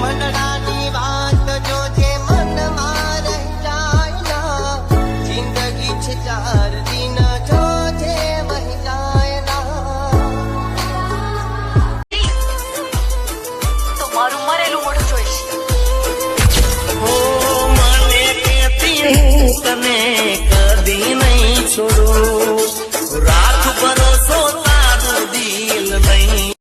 મનડાની વાત જોજે મનમાં રહી જાય ના જિંદગી છે 4 દિન જોજે વહી જાય ના તો મારું મરેલું મોઢું જોઈશ મને કહેતી હું તને કદી નહીં છોડું રાખ ભરોસો તારું દિલ નહીં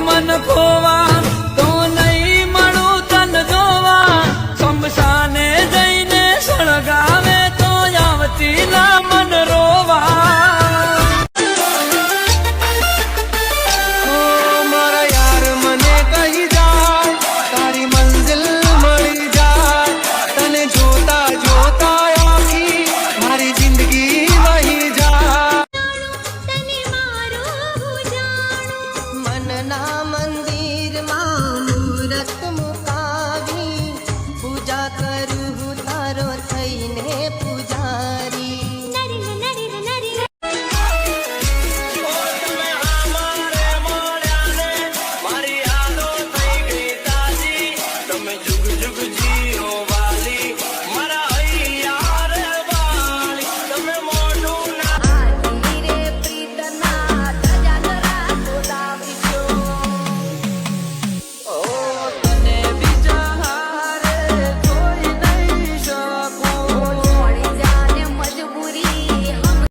મન ખોવા